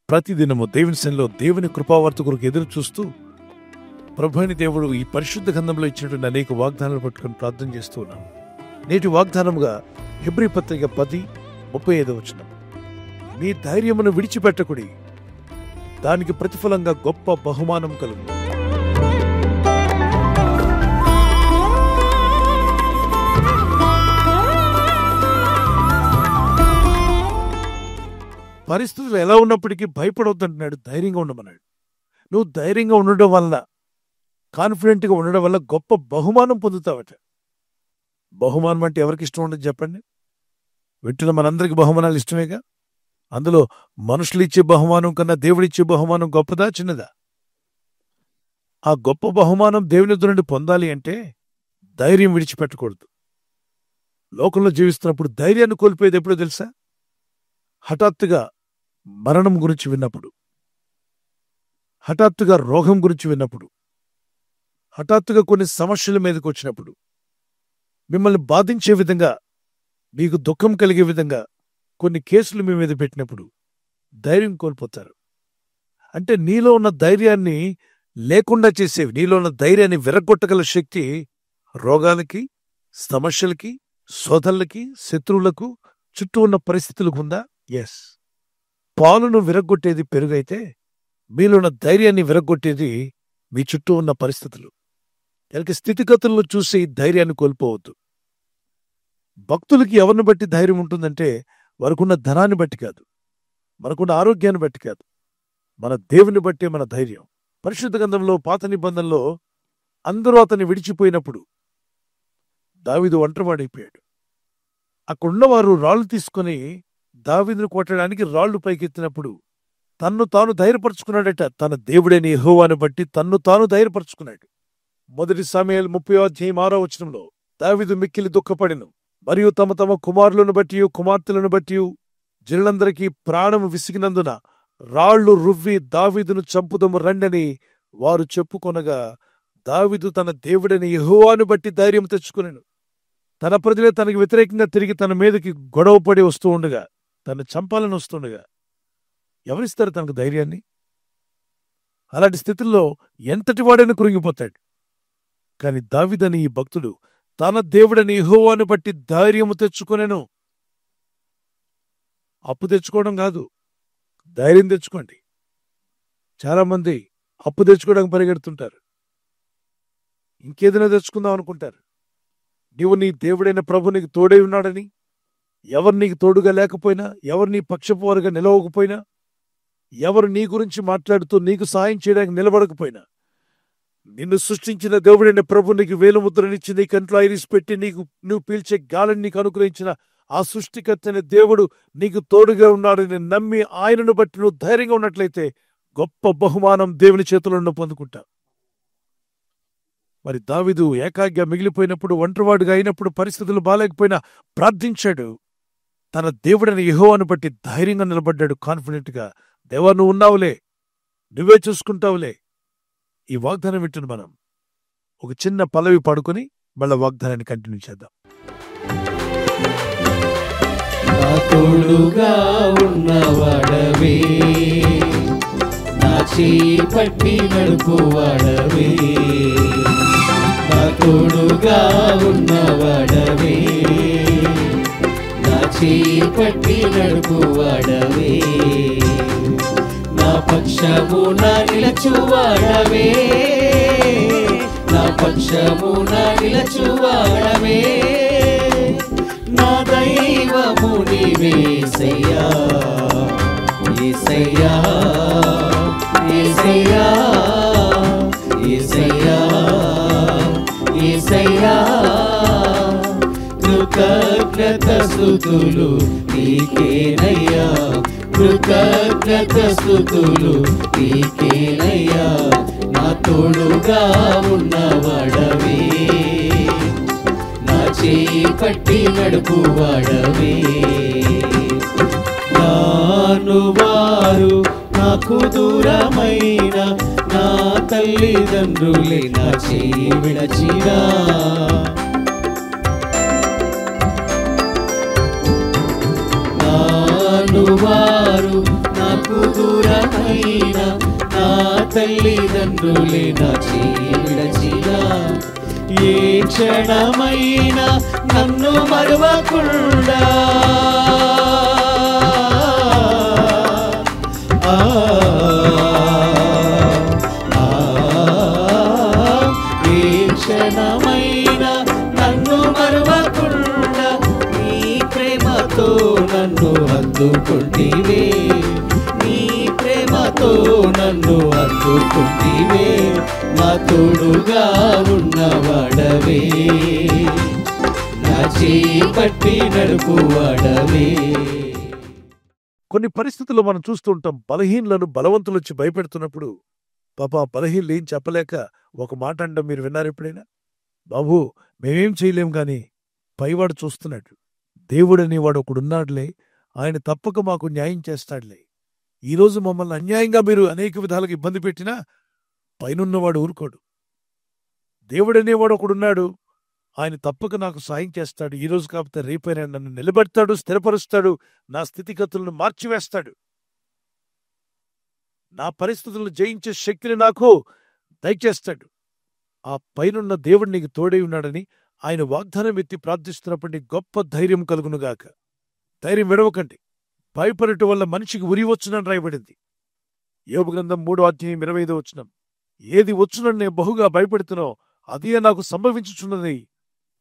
ప్రతిదినము దేవుని సన్నిధిలో దేవుని కృపావార్త కొరకు ఎదురు చూస్తూ ప్రభువైన దేవుడు ఈ పరిశుద్ధ గ్రంథంలో ఇచ్చినటువంటి అనేక వాగ్దానాలు పట్టుకొని ప్రార్థన చేస్తూ ఉన్నాం. నేటి వాగ్దానముగా హెబ్రీ పత్రిక 10:35 మీ ధైర్యమును విడిచిపెట్టకుడి, దానికి ప్రతిఫలంగా గొప్ప బహుమానం కలుగు. పరిస్థితులు ఎలా ఉన్నప్పటికీ భయపడవద్దంటున్నాడు, ధైర్యంగా ఉండమన్నాడు. నువ్వు ధైర్యంగా ఉండడం వల్ల, కాన్ఫిడెంట్గా ఉండడం వల్ల గొప్ప బహుమానం పొందుతావట. బహుమానం అంటే ఎవరికి ఇష్టం ఉండదు చెప్పండి? వింటున్న మనందరికి బహుమానాలు ఇష్టమేగా. అందులో మనుషులు ఇచ్చే బహుమానం కన్నా దేవుడిచ్చే బహుమానం గొప్పదా చిన్నదా? ఆ గొప్ప బహుమానం దేవుని ఎదురు నుండి పొందాలి అంటే ధైర్యం విడిచిపెట్టకూడదు. లోకంలో జీవిస్తున్నప్పుడు ధైర్యాన్ని కోల్పోయేది ఎప్పుడో తెలుసా? హఠాత్తుగా మరణం గురించి విన్నప్పుడు, హఠాత్తుగా రోగం గురించి విన్నప్పుడు, హఠాత్తుగా కొన్ని సమస్యల మీదకి వచ్చినప్పుడు, మిమ్మల్ని బాధించే విధంగా, మీకు దుఃఖం కలిగే విధంగా కొన్ని కేసులు మీ మీద పెట్టినప్పుడు ధైర్యం కోల్పోతారు. అంటే నీలో ఉన్న ధైర్యాన్ని లేకుండా చేసేవి, నీలో ఉన్న ధైర్యాన్ని విరగొట్టగల శక్తి రోగాలకి, సమస్యలకి, శోధనలకి, శత్రువులకు, చుట్టూ ఉన్న పరిస్థితులకు ఉందా? ఎస్. పాలును విరగొట్టేది పెరుగైతే మీలో ఉన్న ధైర్యాన్ని విరగొట్టేది మీ చుట్టూ ఉన్న పరిస్థితులు. కనుక స్థితిగతులను చూసి ధైర్యాన్ని కోల్పోవద్దు. భక్తులకి ఎవరిని బట్టి ధైర్యం ఉంటుందంటే వారికున్న ధనాన్ని బట్టి కాదు, మనకున్న ఆరోగ్యాన్ని బట్టి కాదు, మన దేవుని బట్టే మన ధైర్యం. పరిశుద్ధ గ్రంథంలో పాత నిబంధనలో అందరూ అతన్ని విడిచిపోయినప్పుడు దావీదు ఒంటరివాడైపోయాడు. అక్కడున్నవారు రాళ్లు తీసుకుని దావీదును కొట్టడానికి రాళ్లు పైకెత్తినప్పుడు తన్ను తాను ధైర్యపరుచుకున్నాడట. తన దేవుడైన యెహోవాను బట్టి తన్ను తాను ధైర్యపరుచుకున్నాడు. 1 సమూయేలు 30:6 దావీదు మిక్కిలి దుఃఖపడెను, మరియు తమ తమ కుమారులను బట్టి కుమార్తెలను బట్టి జనులందరికీ ప్రాణము విసిగినందున రాళ్లు రువ్వి దావీదును చంపుదము రండని వారు చెప్పుకొనగా దావీదు తన దేవుడైన యెహోవాను బట్టి ధైర్యం తెచ్చుకునెను. తన ప్రజలే తనకు వ్యతిరేకంగా తిరిగి తన మీదకి గొడవపడి వస్తూ ఉండగా, తను చంపాలని వస్తుండగా ఎవరిస్తారు తనకు ధైర్యాన్ని? అలాంటి స్థితిలో ఎంతటి వాడైనా కృంగిపోతాడు. కాని దావీదని ఈ భక్తుడు తన దేవుడని యెహోవాను బట్టి ధైర్యము తెచ్చుకొనెను. అప్పు తెచ్చుకోవడం కాదు, ధైర్యం తెచ్చుకోండి. చాలామంది అప్పు తెచ్చుకోవడానికి పరిగెడుతుంటారు, ఇంకేదైనా తెచ్చుకుందాం అనుకుంటారు. నీవు నీ దేవుడైన ప్రభు నీకు తోడై ఉన్నాడని, ఎవరు నీకు తోడుగా లేకపోయినా, ఎవరు నీ పక్షపువారుగా నిలవకపోయినా, ఎవరు నీ గురించి మాట్లాడుతూ నీకు సాయం చేయడానికి నిలబడకపోయినా, నిన్ను సృష్టించిన దేవుడైన ప్రభు నీకు వేలుముద్రనిచ్చి నీ కంట్లో ఐరిస్ పెట్టి నువ్వు పీల్చే గాలిని నీకు అనుగ్రహించిన ఆ సృష్టికర్త అనే దేవుడు నీకు తోడుగా ఉన్నాడని నమ్మి ఆయనను బట్టి నువ్వు ధైర్యంగా ఉన్నట్లయితే గొప్ప బహుమానం దేవుని చేతులను పొందుకుంటా. మరి దావీదు ఏకాగ్గా మిగిలిపోయినప్పుడు, ఒంటరివాడుగా అయినప్పుడు, పరిస్థితులు బాలేకపోయినా ప్రార్థించాడు. తన దేవుడైన యెహోవాను బట్టి ధైర్యంగా నిలబడ్డాడు. కాన్ఫిడెంట్గా, దేవా నువ్వు ఉన్నావులే, నువ్వే చూసుకుంటావులే. ఈ వాగ్దానం వింటున్న మనం ఒక చిన్న పల్లవి పాడుకొని మళ్ళా వాగ్దానాన్ని కంటిన్యూ చేద్దాం. నా తోడుగా ఉన్నవాడవే, నా చేయి పట్టి నడుపువాడవే, నా తోడుగా ఉన్నవాడవే, నా చేయి పట్టి నడుపువాడవే, నా పక్షమున నిలచువాడవే, నా పక్షమున నిలచువాడవే, నా దైవము నీవేసయ్యా, యేసయ్యా, యేసయ్యా, యేసయ్యా, యేసయ్యా, కృతజ్ఞత స్తుతులు నీకేనయ్యా, కృతజ్ఞత స్తుతులు నీకేనయ్యా, నా తోడుగా ఉన్నవాడవే, నా చేయి పట్టి నడుపువాడవే, నాను వారు నాకు దూరమైన నా తల్లిదండ్రులే నా చేయి విడచినా, వారు నాకు దూరమైన నా తల్లిదండ్రులే నా చేయి విడచినా ఏ క్షణమైనా నన్ను మరువకుండా ఏ క్షణమైనా నన్ను మరువకుండా నీ ప్రేమతో నన్ను అందుకుంటివే నీ ప్రేమతో నన్ను అందుకుంటివే నా తోడుగా ఉన్నవాడవే నా చేయి పట్టి నడుపువాడవే. కొన్ని పరిస్థితుల్లో మనం చూస్తూ ఉంటాం, బలహీనులను బలవంతులు వచ్చి భయపెడుతున్నప్పుడు పాప బలహీనులు ఏం చెప్పలేక ఒక మాట అనడం మీరు విన్నారు ఎప్పుడైనా? బాబు మేమేం చేయలేం గాని పైవాడు చూస్తున్నాడు, దేవుడనేవాడు ఒకడున్నాడులే, ఆయన తప్పక మాకు న్యాయం చేస్తాడులే. ఈరోజు మమ్మల్ని అన్యాయంగా మీరు అనేక విధాలుగా ఇబ్బంది పెట్టినా పైనున్నవాడు ఊరుకోడు. దేవుడనేవాడు ఒకడున్నాడు, ఆయన తప్పక నాకు సాయం చేస్తాడు. ఈరోజు కాకపోతే రేపైనా నన్ను నిలబెడతాడు, స్థిరపరుస్తాడు, నా స్థితిగతులను మార్చివేస్తాడు, నా పరిస్థితులను జయించే శక్తిని నాకు దయచేస్తాడు. ఆ పైనున్న దేవుడు నీకు తోడై ఉన్నాడని ఆయన వాగ్దానం ఎత్తి ప్రార్థిస్తున్నప్పుడు నీకు గొప్ప ధైర్యం కలుగునుగాక. ధైర్యం విడవకండి. భయపడటం వల్ల మనిషికి ఉరి వచ్చునని రాయబడింది. యోబు గ్రంథం 3:25 ఏది వచ్చునని నేను బహుగా భయపెడుతున్నావు అదే నాకు సంభవించుచున్నది,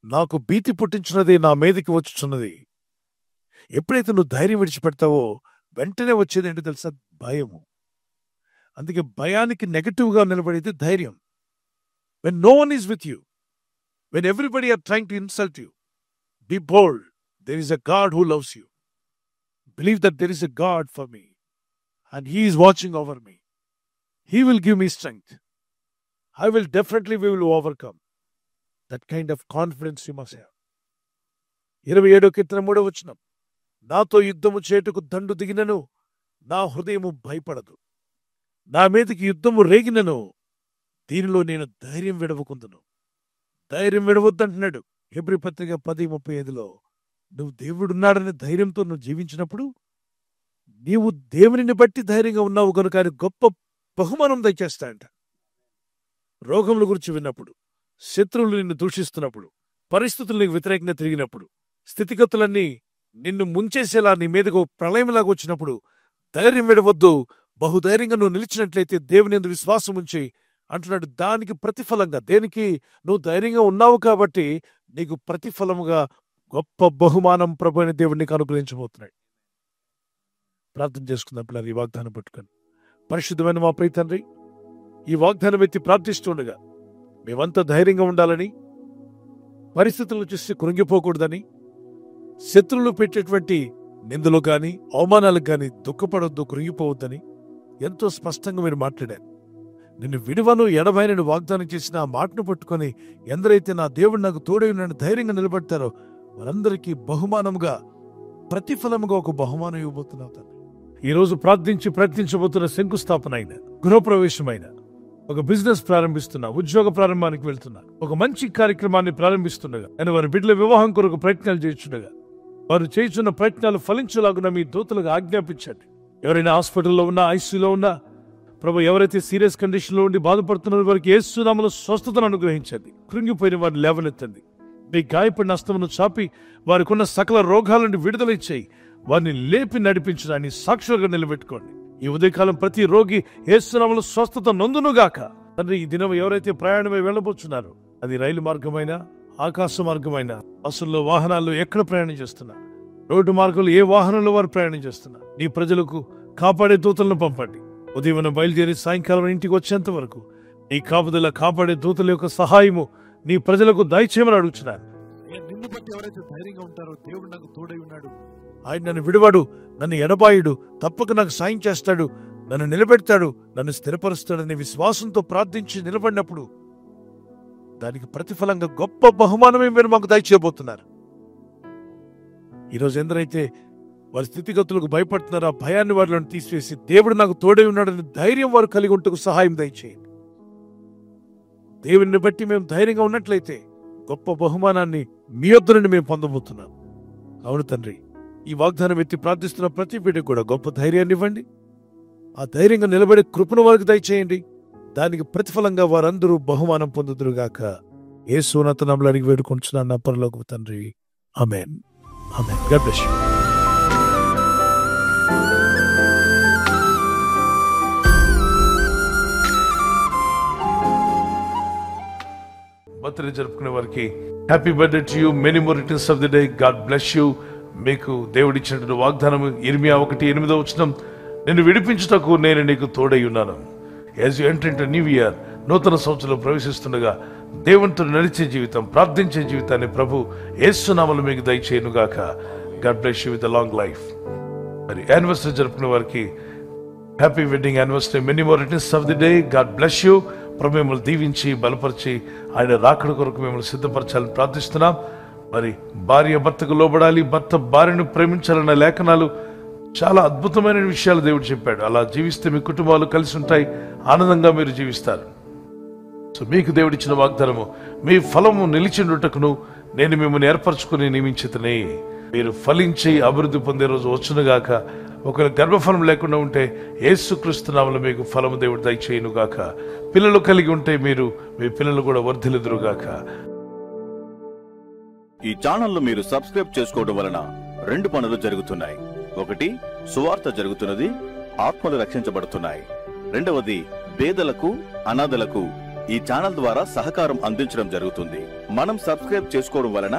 నాకు భీతి పుట్టించున్నది నా మీదకి వచ్చుచున్నది. ఎప్పుడైతే నువ్వు ధైర్యం విడిచిపెడతావో వెంటనే వచ్చేది ఏంటో తెలుసా? భయము. అందుకే భయానికి నెగటివ్గా నిలబడేది ధైర్యం. When no one is with you, when everybody are trying to insult you, be bold. There is a God who loves you. Believe that there is a God for me and He is watching over me. He will give me strength. We will overcome. That kind of confidence you must have. 27 కీర్తన 3 నాతో యుద్ధము చేటుకు దండు దిగినను నా హృదయము భయపడదు, నా మీదకి యుద్ధము రేగినను దీనిలో నేను ధైర్యం విడవకుందును. ధైర్యం విడవద్దంటున్నాడు హెబ్రీ పత్రిక 10:35. నువ్వు దేవుడున్నాడనే ధైర్యంతో నువ్వు జీవించినప్పుడు నీవు దేవునిని బట్టి ధైర్యంగా ఉన్నావు కనుక ఆయన గొప్ప బహుమానం దయచేస్తాయంట. రోగముల గురించి విన్నప్పుడు, శత్రువులు నిన్ను దూషిస్తున్నప్పుడు, పరిస్థితులు నీకు వ్యతిరేకంగా తిరిగినప్పుడు, స్థితిగతులన్నీ నిన్ను ముంచేసేలా నీ మీదకు ప్రళయంలాగా వచ్చినప్పుడు ధైర్యం విడవద్దు. బహుధైర్యంగా నువ్వు నిలిచినట్లయితే దేవుని యందు విశ్వాసం ఉంచి అంటున్నాడు, దానికి ప్రతిఫలంగా, దేనికి నువ్వు ధైర్యంగా ఉన్నావు కాబట్టి నీకు ప్రతిఫలముగా గొప్ప బహుమానం ప్రభు అయిన దేవుడు నీకు అనుగ్రహించబోతున్నాడు. ప్రార్థన చేసుకుందాం పిల్లలు. ఈ వాగ్దానం పట్టుకొని, పరిశుద్ధమైన మా ప్రియ తండ్రి, ఈ వాగ్దానం ఎత్తి ప్రార్థిస్తుండగా మేమంతా ధైర్యంగా ఉండాలని, పరిస్థితులను చూసి కృంగిపోకూడదని, శత్రువులు పెట్టేటువంటి నిందలు గాని అవమానాలకు గాని దుఃఖపడొద్దు, కృంగిపోవద్దని ఎంతో స్పష్టంగా మీరు మాట్లాడారు. నిన్ను విడువను ఎడబాయనని వాగ్దానం చేసిన ఆ మాటను పట్టుకొని ఎందరైతే నా దేవుడు నాకు తోడై ఉన్నాడని ధైర్యంగా నిలబడతారో వారందరికీ బహుమానముగా, ప్రతిఫలముగా ఒక బహుమానం ఇవ్వబోతున్నావు తండ్రి. ఈరోజు ప్రయత్నించబోతున్న శంకుస్థాపన అయిన, గృహప్రవేశమైన, ఒక బిజినెస్ ప్రారంభిస్తున్నా, ఉద్యోగ ప్రారంభానికి వెళ్తున్నా, ఒక మంచి కార్యక్రమాన్ని ప్రారంభిస్తుండగా, నేను వారి బిడ్డల వివాహం కొరకు ప్రయత్నాలు చేస్తుండగా వారు చేస్తున్న ప్రయత్నాలు ఫలించేలాగున మీ దూతలుగా ఆజ్ఞాపించండి. ఎవరైనా హాస్పిటల్లో ఉన్నా, ఐసీయూలో ఉన్నా ప్రభు, ఎవరైతే సీరియస్ కండిషన్లో ఉండి బాధపడుతున్నారో వారికి యేసు నామములో స్వస్థతను అనుగ్రహించండి. కృంగిపోయిన వారిని లేవనెత్తండి. మీ గాయపడిన హస్తమును చాపి వారికి ఉన్న సకల రోగాల నుండి విడుదల ఇచ్చేయి. వారిని లేపి నడిపించడాన్ని సాక్షులుగా నిలబెట్టుకోండి. ఈ ఉదయకాలం ప్రతి రోగి యేసు నామములో స్వస్థత నొందునుగాక. తండ్రి, ఈ దినం ఎవరైతే ప్రయాణమై వెళ్ళబోతున్నారో, అది రైలు మార్గమైనా, ఆకాశ మార్గమైనా, బస్సుల్లో, వాహనాల్లో ఎక్కడ ప్రయాణం చేస్తున్నా, రోడ్డు మార్గంలో ఏ వాహనంలో వారు ప్రయాణం చేస్తున్నా, నీ ప్రజలకు కాపాడే దూతలను పంపండి. ఉదయం బయలుదేరి సాయంకాలం ఇంటికి వచ్చేంత వరకు నీ కాపుదల, కాపాడే దూతల యొక్క సహాయము నీ ప్రజలకు దయచేయమని అడుగుతున్నాను. నిన్ను బట్టి ఎవరైతే ధైర్యంగా ఉంటారో, దేవుడు నాకు తోడై ఉన్నాడు, ఆయన నన్ను విడువాడు, నన్ను ఎడబాయుడు, తప్పక నాకు సాయం చేస్తాడు, నన్ను నిలబెడతాడు, నన్ను స్థిరపరుస్తాడనే విశ్వాసంతో ప్రార్థించి నిలబడినప్పుడు దానికి ప్రతిఫలంగా గొప్ప బహుమానమే మీరు మాకు దయచేయబోతున్నారు. ఈరోజు ఎందరైతే వారి స్థితిగతులకు భయపడుతున్నారు, ఆ భయాన్ని వారిలో తీసివేసి దేవుడు నాకు తోడై ఉన్నాడని ధైర్యం వారు కలిగి ఉంటూ సహాయం దయచేయండి. దేవుని బట్టి మేము ధైర్యంగా ఉన్నట్లయితే గొప్ప బహుమానాన్ని మీ వద్ద నుండి మేము పొందబోతున్నాం. అవును తండ్రి, ఈ వాగ్దానం ఎత్తి ప్రార్థిస్తున్న ప్రతి బిడ్డకు కూడా గొప్ప ధైర్యాన్ని ఇవ్వండి. ఆ ధైర్యంగా నిలబడే కృపను వారికి దయచేయండి. దానికి ప్రతిఫలంగా వారందరూ బహుమానం పొందుదురుగాక. యేసు ఉన్నత నామములో అడిగి వేడుకొంచున్నాను నా పరలోకపు తండ్రి. ఆమేన్. ఆమేన్. God bless you. బర్త్డే జరుపుకునే వారికి happy birthday to you, many more returns of the day. God bless you. మీకు దేవుడిచ్చినటువంటి వాగ్దానం ఇర్మియా 1:8 నిన్ను విడిపించుటకు నేను నీకు తోడై ఉన్నాను. As you enter into new year, నూతన సంవత్సరంలో ప్రవేశిస్తుండగా దేవునితో నడిచే జీవితం, ప్రార్థించే జీవితాన్ని ప్రభు యేసు నామములో మీకు దయచేయునుగాక. God bless you with a long life. మరి యానివర్సరీ జరుపుకునే వారికి happy wedding anniversary, many more returns of the day. God bless you. ప్రభు మిమ్మల్ని దీవించి బలపరిచి ఆయన రాకడ కొరకు మిమ్మల్ని సిద్ధపరచాలని ప్రార్థిస్తున్నాం. మరి భార్య భర్తకు లోబడాలి, భర్త భార్యను ప్రేమించాలన్న లేఖనాలు చాలా అద్భుతమైన విషయాలు దేవుడు చెప్పాడు. అలా జీవిస్తే మీ కుటుంబాలు కలిసి ఉంటాయి, ఆనందంగా మీరు జీవిస్తారు. సో మీకు దేవుడిచ్చిన వాగ్దానము, మీ ఫలము నిలిచిండుటకును నేను మిమ్మల్ని ఏర్పరచుకుని నియమించితనే. మీరు ఫలించి అభివృద్ధి పొందే రోజు వచ్చునుగాక. ఒకవేళ గర్భఫలం లేకుండా ఉంటే యేసుక్రీస్తు నామములో మీకు ఫలము దేవుడు దయచేయునుగాక. పిల్లలు కలిగి ఉంటే మీరు మీ పిల్లలు కూడా వర్ధిల్లుదురుగాక. ఈ ఛానల్ మీరు సబ్స్క్రైబ్ చేసుకోవడం వలన 2 పనులు జరుగుతున్నాయి. ఒకటి, సువార్త జరుగుతున్నది, ఆత్మలు రక్షించబడుతున్నాయి. రెండవది, పేదలకు అనాథలకు ఈ ఛానల్ ద్వారా సహకారం అందించడం జరుగుతుంది. మనం సబ్స్క్రైబ్ చేసుకోవడం వలన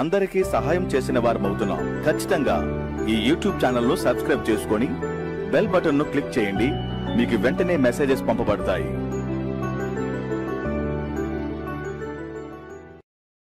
అందరికీ సహాయం చేసిన వారమవుతున్నాం. ఖచ్చితంగా ఈ యూట్యూబ్ ఛానల్ ను సబ్స్క్రైబ్ చేసుకొని బెల్ బటన్ ను క్లిక్ చేయండి. మీకు వెంటనే మెసేజెస్ పంపబడతాయి.